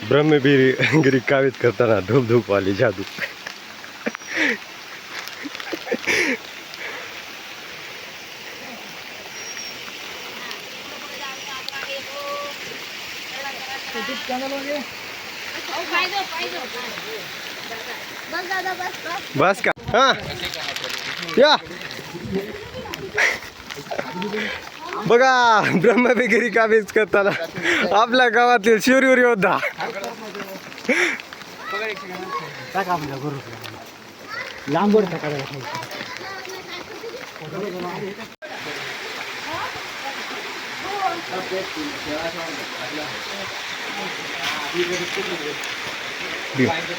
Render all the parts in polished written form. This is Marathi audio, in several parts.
ब्रह्मगिरी कावीत करताना धूप धूप वाली जादू. बस का हा या बघा ब्रह्मगिरी कावीत करताना आपल्या गावातील शिवरीवर योद्धा.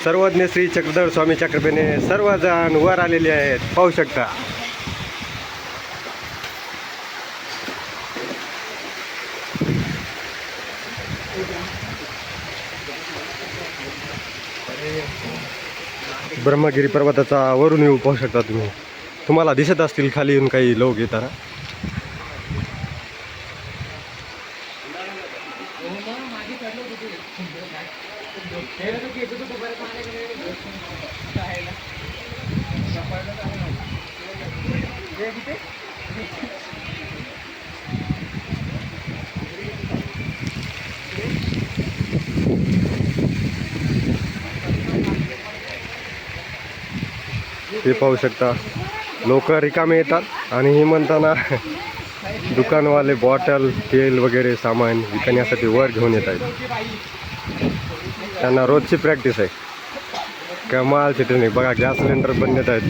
सर्वज्ञ श्री चक्रधर स्वामी चक्रपेने सर्वजण वर आलेले आहेत, पाहू शकता. ब्रह्मगिरी पर्वताचा वरून येऊ पाहू शकता तुम्ही. तुम्हाला दिसत असतील खाली येऊन काही लोक येताना. हे पाहू शकता लोक रिकामे येतात आणि हे म्हणताना दुकानवाले बॉटल तेल वगैरे सामान विकण्यासाठी वर घेऊन येत आहेत. त्यांना रोजची प्रॅक्टिस आहे. कमालची टेक्निक बघा. गॅस सिलेंडर पण नेत आहेत.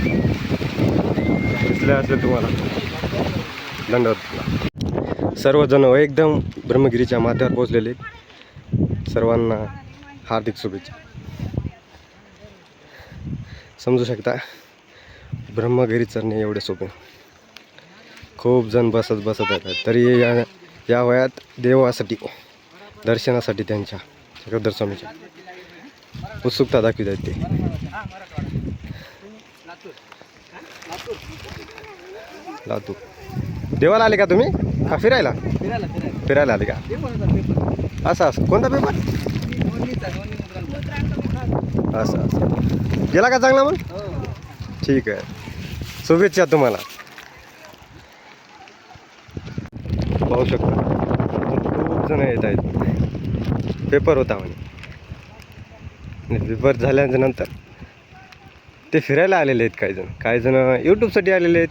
दिसले असेल तुम्हाला. धन्यवाद. सर्वजण एकदम ब्रह्मगिरीच्या माथ्यावर पोहोचलेले. सर्वांना हार्दिक शुभेच्छा. समजू शकता ब्रह्मगिरी चढणे एवढे सोपे. खूप जण बसत येतात. तरी या वयात देवासाठी दर्शनासाठी त्यांच्या चक्रधर स्वामीच्या उत्सुकता दाखवित आहेत ते. लातूर देवाला आले का तुम्ही का फिरायला? फिरायला आले का? असं कोणता पेपर? असं गेला का चांगला मग? ठीक आहे. शुभेच्छा तुम्हाला. पाहू शकता खूप जण येत आहेत. पेपर होता म्हणे. पेपर झाल्याच्या नंतर ते फिरायला आलेले आहेत. काही जण यूट्यूबसाठी आलेले आहेत.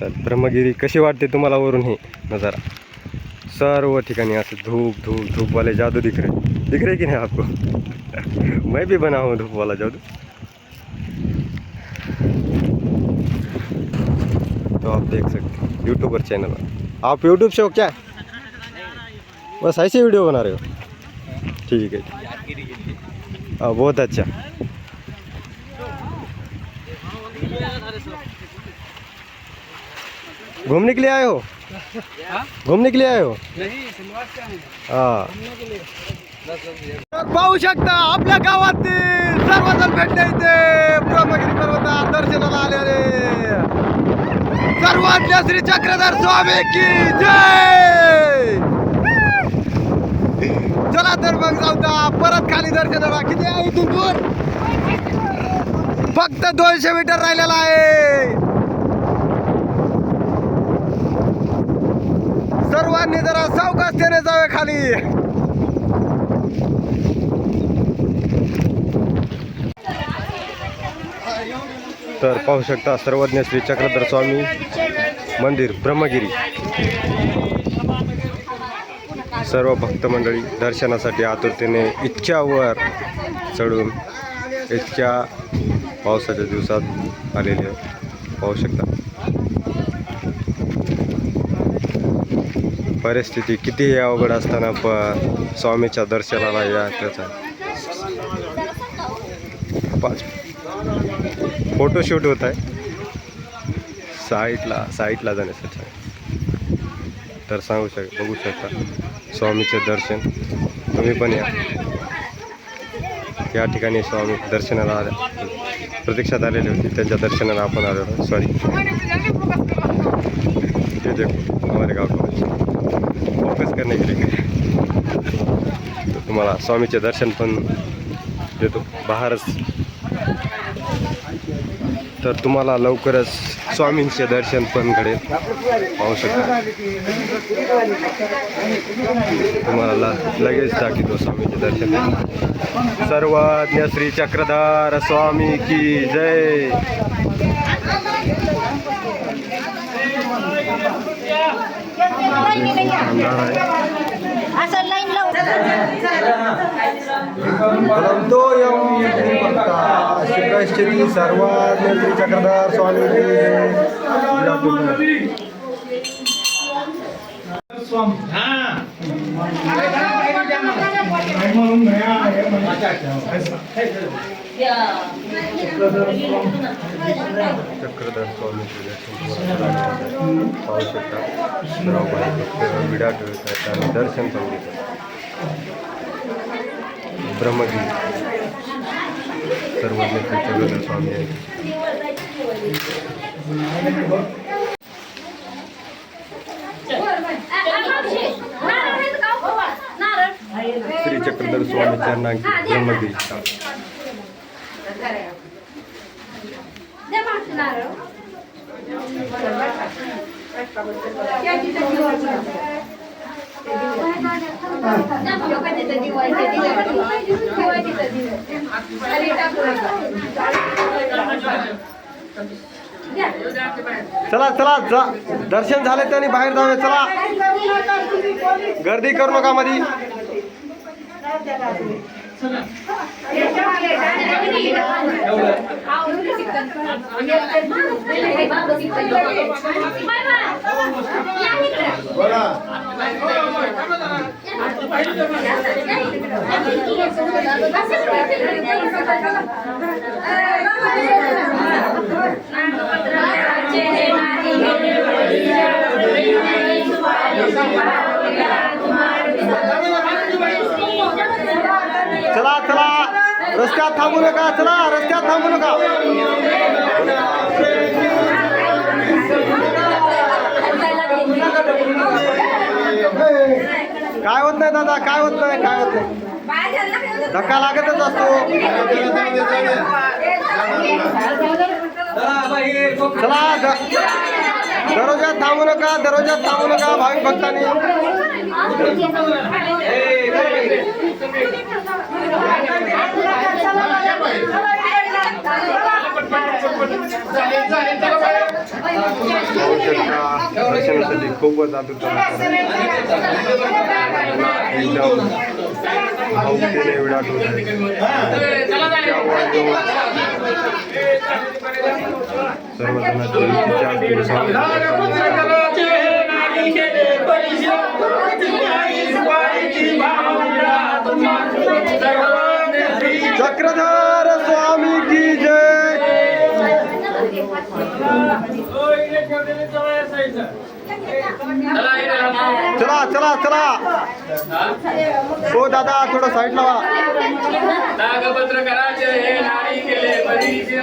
तर ब्रह्मगिरी कशी वाटते तुम्हाला वरून हे नजारा. सर्व ठिकाणी असं धूप धूप धूप वाले जादू दिख रहे कि नहीं आपको? मैं भी बना हूँ धूप वाला जादू. तो आप देख सकते हैं यूट्यूबर चैनल पर. आप यूट्यूब से हो क्या? बस ऐसे वीडियो बना रहे हो? ठीक है. बहुत अच्छा. घूमने के लिए आए हो? घूमने के लिए आए हो? हाँ. पाहू शकता आपल्या गावातील सर्वजण भेटले इथे ब्रह्मगिरी पर्वतात दर्शनाला आलेले. सर्वज्ञ श्री चक्रधर स्वामी की जय. चला तर मग जाऊता परत खाली दर्शनाला. किती आहे इथून दूर? फक्त 200 मीटर राहिलेला आहे. सर्वांनी जरा सावकाशतेने जावे खाली. तर पाहू शकता सर्वज्ञ श्री चक्रधर स्वामी मंदिर ब्रह्मगिरी. सर्व भक्त मंडळी दर्शनासाठी आतुरतेने इच्छावर चढून इतक्या पावसाच्या दिवसात आलेले पाहू शकता. परिस्थिती कितीही अवघड असताना पण स्वामीच्या दर्शनाला या. त्याचा फोटोशूट होत आहे साईटला जाण्यासाठी. तर बघू शकता स्वामीचे दर्शन. तुम्ही पण या ठिकाणी स्वामी दर्शनाला प्रतीक्षात आलेली होती. त्यांच्या दर्शनाला आपण आलेलो. सॉरी ये देखो हमारे गाँव को फोकस करने के लिए तुम्हाला स्वामीचे दर्शन पण देतो बाहेरच. तर तुम्हाला लवकरच स्वामींचे दर्शन पण घडेल, पाहू शकता. तुम्हाला लगेच दाखवतो स्वामीचे दर्शन. सर्वज्ञ श्री चक्रधार स्वामी की जय. शिवकाश्यती सर्वाज्ञ श्री चक्रधार स्वामी की चक्रधर स्वामीचे दर्शन पाहू शकता. विडा ठेवत आहेत आणि दर्शन पण घेतात. ब्रह्मगिरी सर्वज्ञ चक्रधर स्वामी आहे. श्री चक्रधर स्वामी चरणांकी ब्रह्मगिरी. चला चला दर्शन झाले त्याने बाहेर जाऊया. चला गर्दी करू नका मध्ये. चला चला रस्त्यात थांबू नका. चला रस्त्यात थांबू नका. काय होत नाही दादा, काय होत नाही, काय होत नाही. धक्का लागतच असतो. चला दररोजात थांबू नका, दररोजात थांबू नका भाविक भक्तांनी. दर्शनासाठी खूपच आतुरता एकदम भावुकतेने विडाट होत आहे. चक्रधर स्वामी की जय. चला चला चला. हो दादा थोडं साईडला वा. नागपत्र कराचे हे नारी केले परीची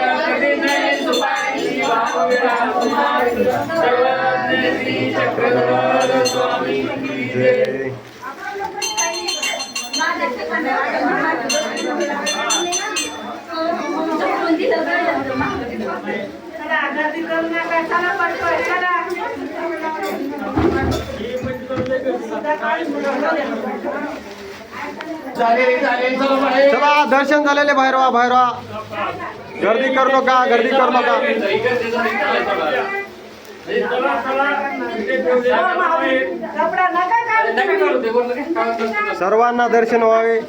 श्री चक्रधर स्वामी की जय. चला दर्शन झालेले बाहेर वा, बाहेर वा. गर्दी करू नका, गर्दी करू नका. सर्वांना दर्शन व्हावे.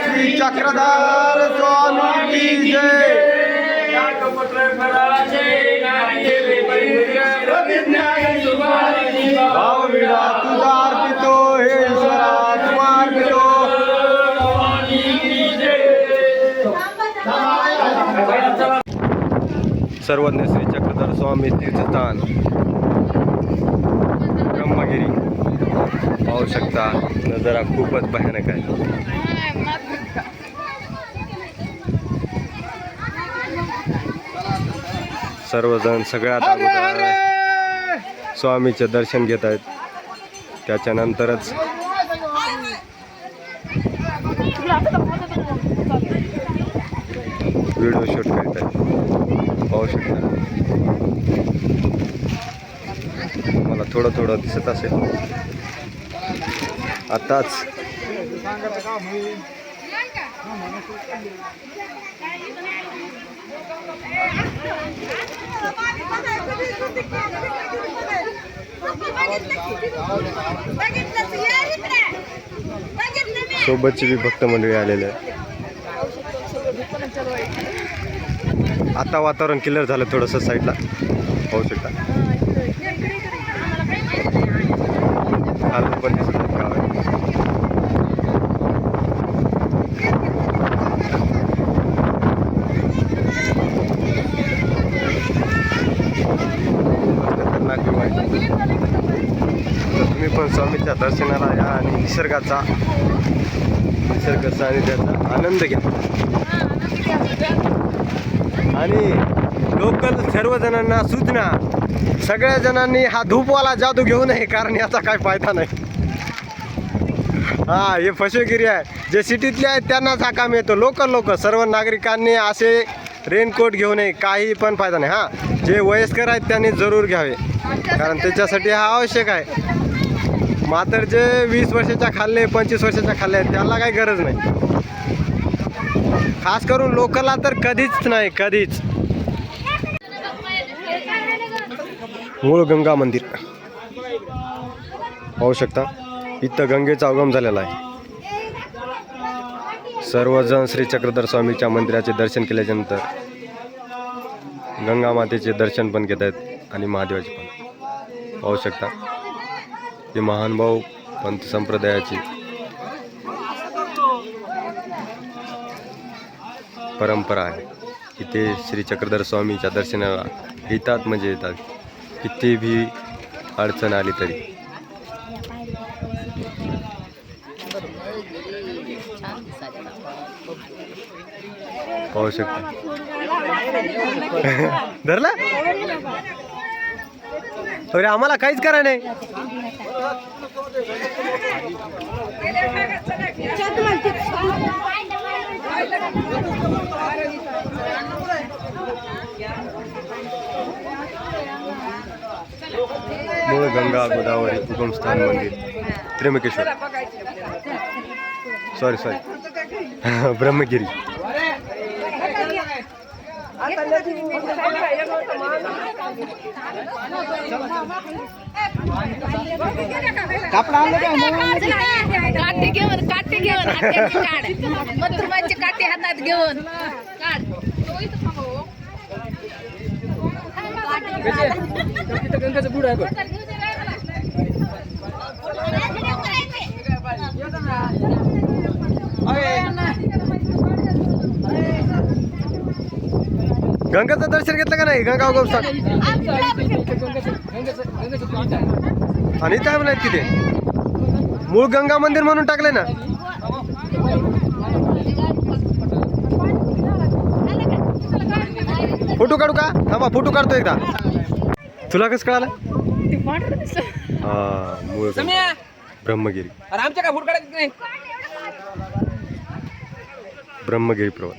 श्री चक्रधर स्वामी की जय. भाव विडा तुझा अर्पितो हे ईश्वरा तुझा अर्पितो. सर्वज्ञ श्री चक्रधर स्वामी तीर्थस्थान ब्रह्मगिरी पाहू शकता, नजारा खूपच भयानक आहे. सर्वजण सगळ्यात अगोदर स्वामीचे दर्शन घेत आहेत, त्याच्यानंतरच व्हिडिओ शूट करीत आहेत. पाहू शकता, मला थोडं थोडं दिसत असेल. आताच सोबतची बी भक्त मंडळी आलेले आहे. आता वातावरण क्लिअर झालं थोडंसं साईडला, पाहू शकता. अजून पण दिसत आहे गाव आहे. खतरनाक view आहे. तर तुम्ही पण स्वामीच्या दर्शनाला या आणि निसर्ग सानिध्याचा आनंद घ्या. आणि लोकल सर्वजणांना सूचना, सगळ्या जणांनी हा धूपवाला जादू घेऊ नये, कारण याचा काय फायदा नाही. हा, हे फसवेगिरी आहे. जे सिटीतले आहेत त्यांनाच हा काम येतो. लोक सर्व नागरिकांनी असे रेनकोट घेऊ नये, काही पण फायदा नाही. हां, जे वयस्कर आहेत त्यांनी जरूर घ्यावे, कारण त्याच्यासाठी हा आवश्यक आहे. मात्र जे 20 वर्षाच्या खाल्ले 25 वर्षाच्या खाल्ले आहेत त्याला काही गरज नाही. खास करून लोकलला तर कधीच नाही, कधीच. मूळ गंगा मंदिर पाहू शकता, इथं गंगेचा उगम झालेला आहे. सर्वजण श्री चक्रधर स्वामीच्या मंदिराचे दर्शन केल्याच्यानंतर गंगा मातेचे दर्शन पण घेत आहेत आणि महादेवाचे पण. पाहू शकता, हे महानुभाव पंथ संप्रदायाची परंपरा आहे. इथे श्री चक्रधर स्वामीच्या दर्शनाला येतात म्हणजे येतात, किती भी अडचण आली तरी. पाहू शकता. धरला अरे, आम्हाला काहीच करा नाही. मूळ गंगा गोदावरी उगमस्थान मंदिर त्र्यंबकेश्वर, सॉरी ब्रह्मगिरी. काठी घेऊन मथुरमाची काठी हातात घेऊन काढ. गंगाचं बुड आहे बघ. गंगाचं दर्शन घेतलं का नाही? गंगा उगमस्थान आणि इथं आहे म्हणायचं तिथे मूळ गंगा मंदिर म्हणून टाकले ना. फोटो काढू का? थांबा, फोटो काढतो एकदा. तुला कसं कळालं? हा, मूळ गंगा ब्रह्मगिरी. आमच्या काय फोटो काढायचं नाही. ब्रह्मगिरी प्रवास.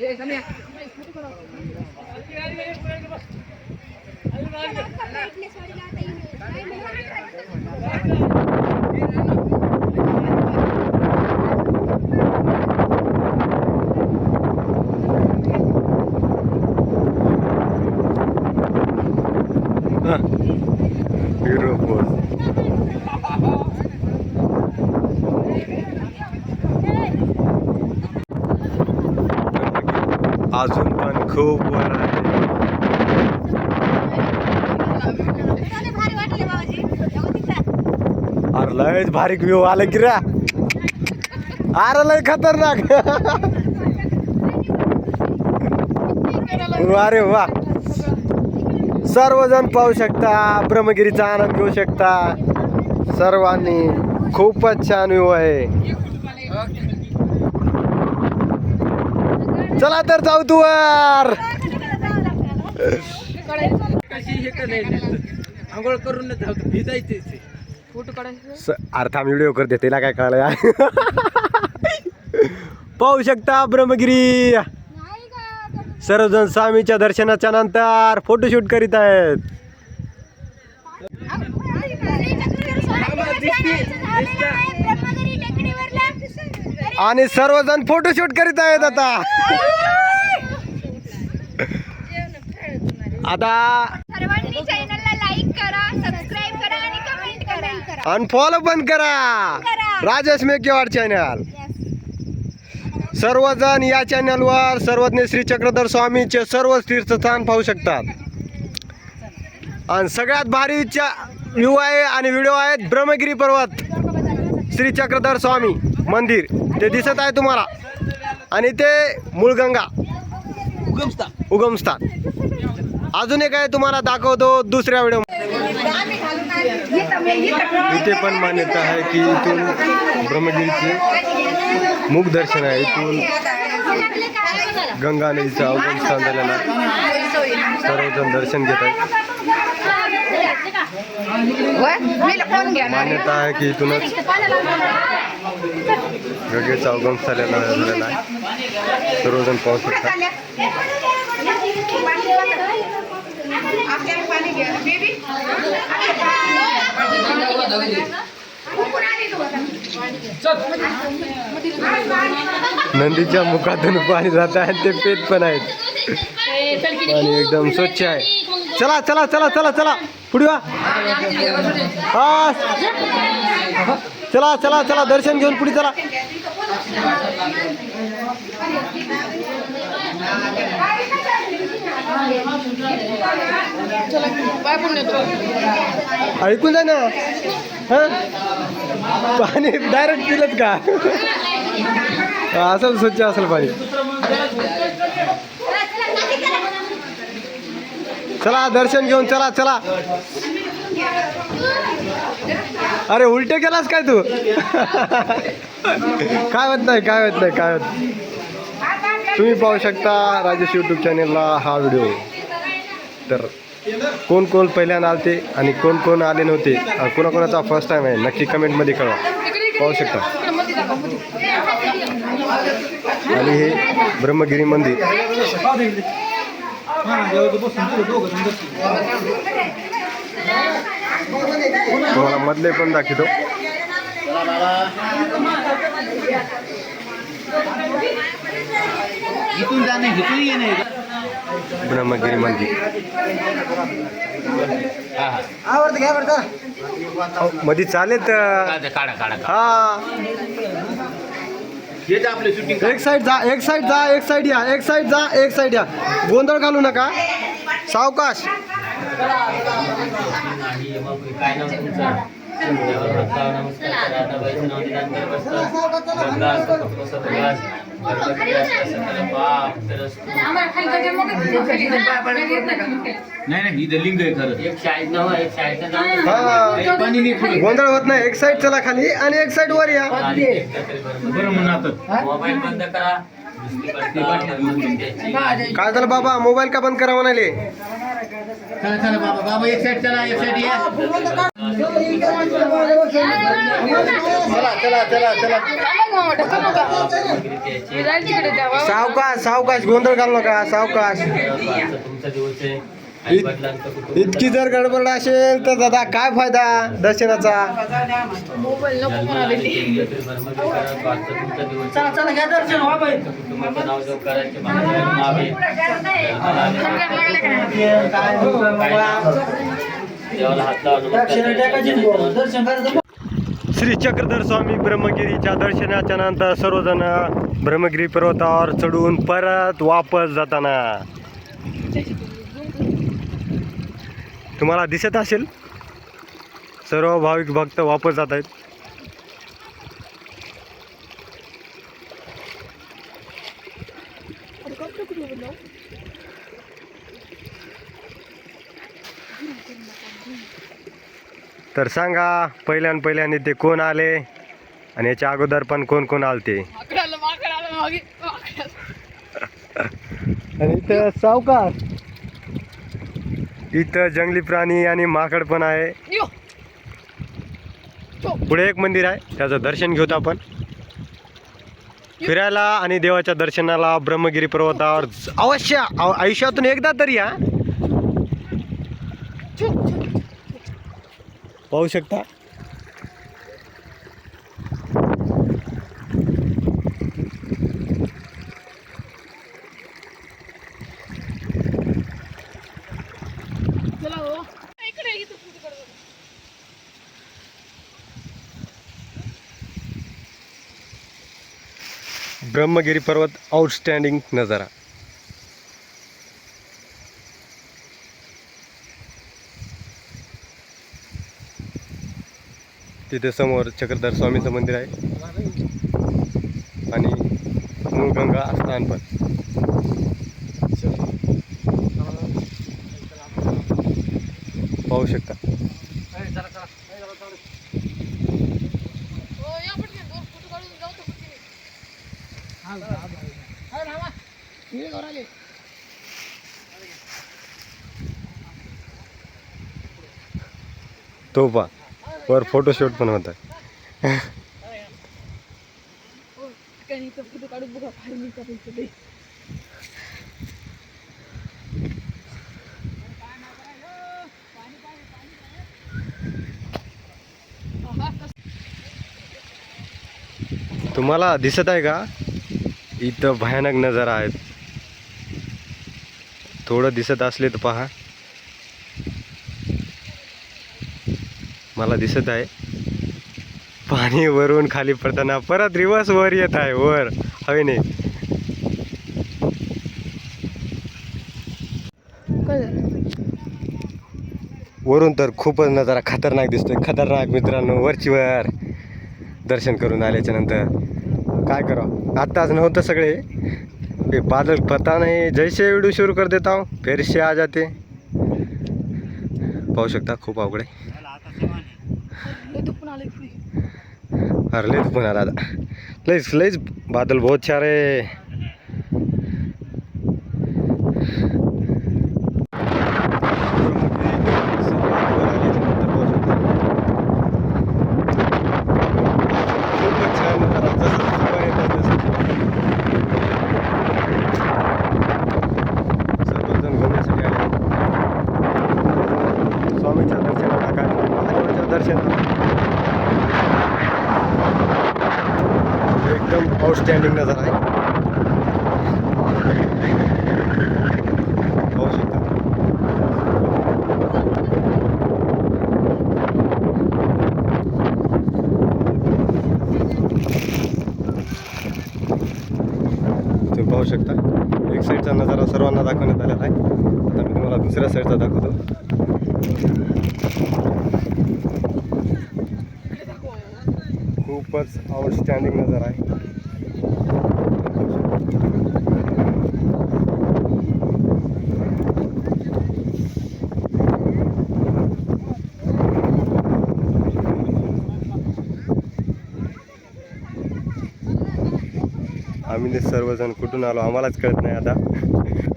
Hero pose. अजून पण खूप वर आहे. अरे लयच भारी व्ह्यू आला की रे. अरे लय खतरनाक. अरे वा, सर्वजण पाहू शकता, ब्रह्मगिरीचा आनंद घेऊ शकता सर्वांनी. खूपच छान व्ह्यू आहे. चला तर जाऊ तू वर. आंघोळ करून भिजायचे अर्थ आम्ही व्हिडिओ करते तिला काय कळलं. पाहू शकता ब्रह्मगिरी. सर्वजण स्वामीच्या दर्शनाच्या नंतर फोटोशूट करीत आहेत. आणि सर्वजण फोटोशूट करीत आहेत आता. सर्वांनी चॅनलला लाईक करा, सबस्क्राईब करा आणि कमेंट करा. आणि फॉलो पण करा राजेश मेकेवाड चॅनल. सर्वजण या चॅनलवर सर्वज्ञ श्री चक्रधर स्वामीचे सर्व तीर्थस्थान पाहू शकतात. आणि सगळ्यात भारी व्ह्यू आहे आणि व्हिडिओ आहेत ब्रह्मगिरी पर्वत, श्री चक्रधर स्वामी मंदिर ते दिसत आहे तुम्हाला. आणि ते मूळगंगा उगमस्थान. अजून एक आहे तुम्हाला दाखवतो दुसऱ्या व्हिडिओ. इथे पण मान्यता आहे की इथून ब्रह्मगिरीचे मुख दर्शन आहे. इथून गंगा नदीचा उगमस्थान झालेला आहे. सर्वजण दर्शन घेत आहेत. मान्यता आहे की इथूनच गंगेचा उगम झालेला आहे. सर्वजण पाहू शकतात. नंदीच्या मुखातून पाणी जात आहे. ते पेत पण आहेत. पाणी एकदम स्वच्छ आहे. चला चला चला चला चला पुढे वा. हा चला चला चला दर्शन घेऊन पुढे चला. ऐकून जा ना. हा पाणी डायरेक्ट पिलत का. असं स्वच्छ असेल पाणी. चला दर्शन घेऊन चला चला. अरे उलटे केलास काय तू. काय होत नाही काय होत नाही काय होत. तुम्ही पाहू शकता राजेश यूट्यूब चॅनेलला हा व्हिडिओ. तर कोण कोण पहिल्यांदा आलते आणि कोण कोण आले नव्हते, कोणाकोणाचा फर्स्ट टाईम आहे नक्की कमेंटमध्ये कळवा. पाहू शकता. आणि हे ब्रह्मगिरी मंदिर. तुम्हाला मधले पण दाखवतो. ब्रह्मगिरी मंदिर मध्ये चालेल. हा एक साइड जा एक साइड जा एक साइड या एक साइड जा एक साइड या. गोंधळ घालू नका. सावकाश. नाही लिंग आहे खरं. गोंधळ होत नाही. एक साइड चला खाली आणि एक साइड वर या. बरं म्हणा. मोबाईल बंद करा. काय झालं बाबा मोबाईल का बंद करा म्हणाले. चला बाबा बाबा एक साइड चला एक साइड या. चला चला चला चला. सावकाश सावकाश गोंधळ घालू नका. सावकाश. तुमचा दिवस आहे. इतकी जर गडबड असेल तर दादा काय फायदा दर्शनाचा. श्री चक्रधर स्वामी ब्रह्मगिरीच्या दर्शनाच्या नंतर सर्वजण ब्रह्मगिरी पर्वतावर चढून परत वापस जाताना तुम्हाला दिसत असेल सर्व भाविक भक्त वापस जात आहेत. तर सांगा पहिल्याने ते कोण आले आणि याच्या अगोदर पण कोण कोण आलते. आणि इथं सावकार, इथं जंगली प्राणी आणि माकड पण आहे. पुढे एक मंदिर आहे, त्याचं दर्शन घेऊत आपण. फिरायला आणि देवाच्या दर्शनाला ब्रह्मगिरी पर्वतावर अवश्य आयुष्यातून एकदा तरी या. पाहू शकता ब्रह्मगिरी पर्वत आउटस्टँडिंग नजारा. तिथे समोर चक्रधर स्वामीचं मंदिर आहे आणि मूळगंगा स्थान पण. पाहू शकता. तो पा वर फोटोशूट पण होत आहे. तुम्हाला दिसत आहे का इथं भयानक नजारा आहेत. थोडं दिसत असले तर पहा. मला दिसत आहे पाणी वरून खाली पडताना परत रिवर्स वर येत आहे, वर हवेने. वरून तर खूपच नजारा खतरनाक दिसतोय, खतरनाक मित्रांनो. वरची वर दर्शन करून आल्याच्या नंतर काय करावं, आत्ताच नव्हतं सगळे ये बादल पता नहीं जैसे व्हिडिओ सुरू कर देता हूँ फिर से आ जाते. पाहू शकता खूप अवघड आहे. अरे लयच पण आला आता, लयच बादल बहुत सारे. स्वामीच्या दर्शनाला काय महादेवाच्या दर्शनाला एकदम आउटस्टँडिंग नजारा आहे. पाहू शकता. तुम्ही पाहू शकता एक साईडचा नजारा सर्वांना दाखवण्यात आलेला आहे. आता मी तुम्हाला दुसऱ्या साईडचा दाखवतो. खूपच आउटस्टँडिंग नजारा आहे. आम्ही सर्वजण कुठून आलो आम्हालाच कळत नाही आता.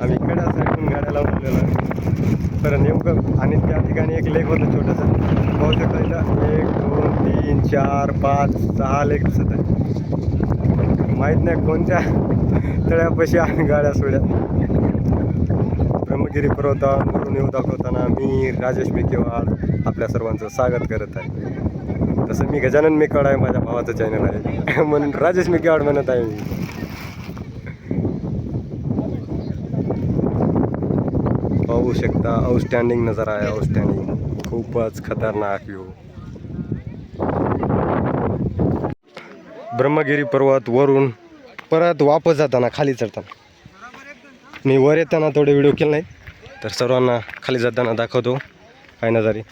आम्ही कडा साईडून गाड्या लावून आलेलो आहे बरं नेमकं. आणि त्या ठिकाणी एक लेक होतं छोटंसं. पाहू शकता इथं 1 2 3 4 5 6 लेक दिसत आहे. माहीत नाही कोणत्या तळ्यापाशी आम्ही गाड्या सोडल्या. ब्रह्मगिरी पर्वतावरून येऊ दाखवताना मी राजेश मेकेवाड आपल्या सर्वांचं स्वागत करत आहे. तसं मी गजानन मेकेवाड आहे, माझ्या भावाचं चॅनल आहे म्हणून राजेश मेकेवाड म्हणत आहे मी. पाहू शकता आउटस्टँडिंग नजारा आहे, आउटस्टँडिंग. खूपच खतरनाक व्ह्यू. ब्रह्मगिरी पर्वत वरून परत वापस जाताना खाली चढताना. मी वर येताना थोडे व्हिडिओ केले नाही तर सर्वांना खाली जाताना दाखवतो काय नजारे.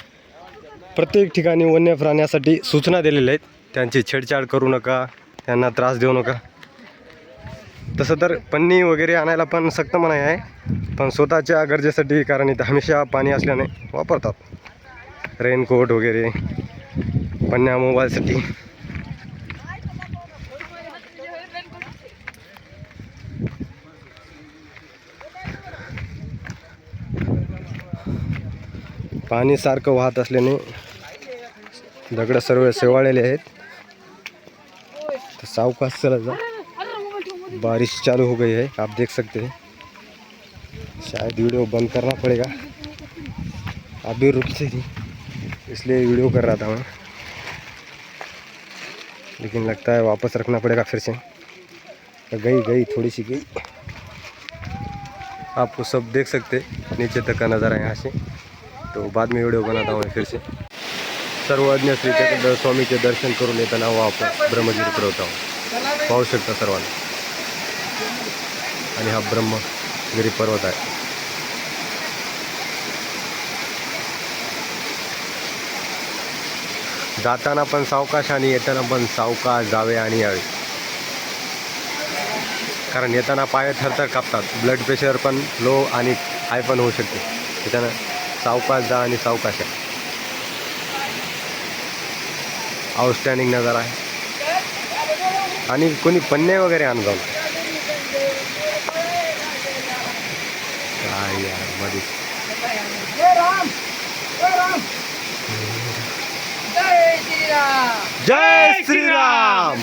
प्रत्येक ठिकाणी वन्य प्राण्यासाठी सूचना दिलेल्या आहेत. त्यांची छेडछाड करू नका, त्यांना त्रास देऊ नका. तसं तर पन्नी वगैरे आणायला पण सक्त मनाई आहे, पण स्वतःच्या गरजेसाठी, कारण इथं हमेशा पाणी असल्याने वापरतात. रेनकोट वगैरे पन्या मोबाईलसाठी. पाणी सारखं वाहत असल्याने दगड सर्व शेवाळलेले आहेत. तो सावकाश चला जा, बारिश चालू हो गई है, आप देख सकते हैं. शायद वीडियो बंद करना पड़ेगा, अभी रुकते नहीं इसलिए वीडियो कर रहा था मैं, लेकिन लगता है वापस रखना पड़ेगा फिर से. तो गई थोड़ी सी गई. आपको सब देख सकते नीचे तक का नज़ारा यहाँ से. तो बाद में वीडियो बनाता हूँ फिर से. सर्वज्ञ श्री चक्रधर स्वामीचे दर्शन करून येताना वापस ब्रह्मगिरी उतरवत आहोत. पाहू शकता सर्वांना. आणि हा ब्रह्मगिरी पर्वत आहे. जाताना पण सावकाश आणि येताना पण सावकाश जावे आणि यावे, कारण येताना पाय थरथर कापतात. ब्लड प्रेशर पण लो आणि हाय पण होऊ शकते. त्याच्यानं सावकाश जा आणि सावकाश आहे. आउटस्टँडिंग नजारा आहे. आणि कोणी पन्ने वगैरे आणून जाऊन काय यार मध्ये. जय श्रीराम.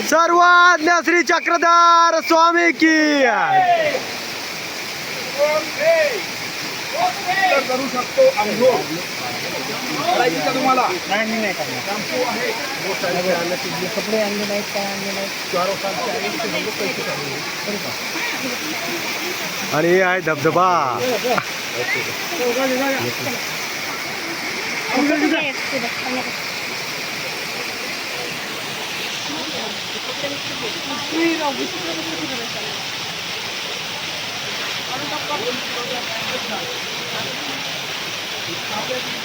सर्वज्ञ श्री चक्रधर स्वामी की. करू शकतो अंघोळ करायची का तुम्हाला? कपडे आणले नाहीत, काय आणले नाहीत. आणि हे आहे धबधबा.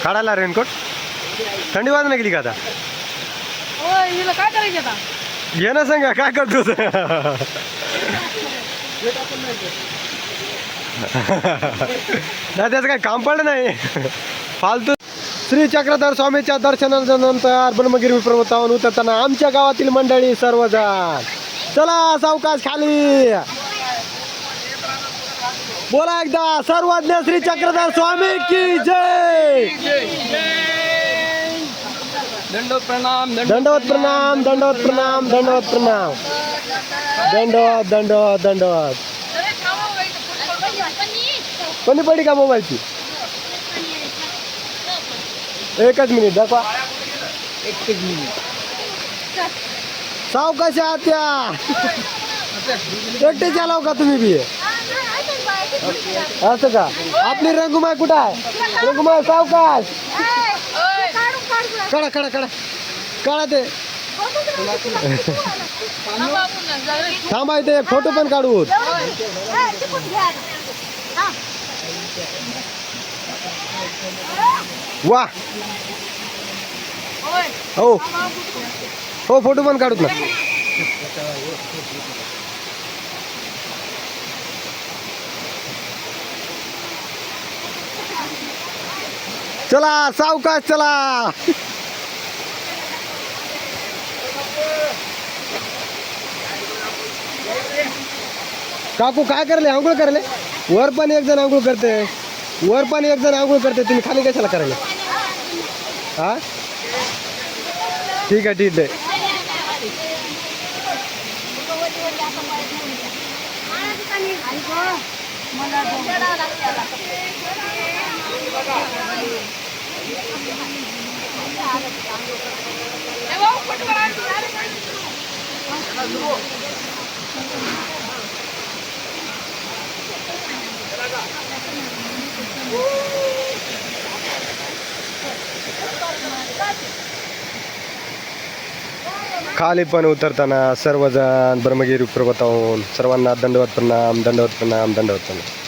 काढायला रेनकोट. थंडी वाजून गेली का आता? हिला काय करायचं आता? ये ना सांगा काय करतो. नाही त्याचं काय काम पडलं नाही फालतू. श्री चक्रधर स्वामीच्या दर्शनानंतर ब्रह्मगिरी पर्वतावरून उतरताना आमच्या गावातील मंडळी सर्वजण चला सावकाश खाली. बोला एकदा सर्वज्ञ श्री चक्रधर स्वामी की जय. दंडवत प्रणाम. दंडवत प्रणाम. दंडवत प्रणाम. दंडवत प्रणाम. दंडवत दंडवत दंडवत. कोणी पडी का मोबाईलची? एकच मिनिट दाखवा. एकच मिनिट. सावकाश आत्या एकटे चालव का तुम्ही बी? असं का? आपली रंगुमाय कुठं आहे? रंगुमाय सावकाश. काढा काढा काढा काढा ते. थांबा इथे एक फोटो पण काढू. वा हो हो फोटो पण काढूत ना. चला सावकाश चला. काकू काय करले? आंघोळ करले. वर पण एक जण आंघोळ करते. वर पण एक जण आंघोळ करते. तुम्ही खाली कशाला करायला? हा ठीक आहे ठीक आहे. खाली पण उतरताना सर्वजण ब्रह्मगिरी पर्वतावरून सर्वांना दंडवत प्रणाम. दंडवत प्रणाम. दंडवत प्रणाम.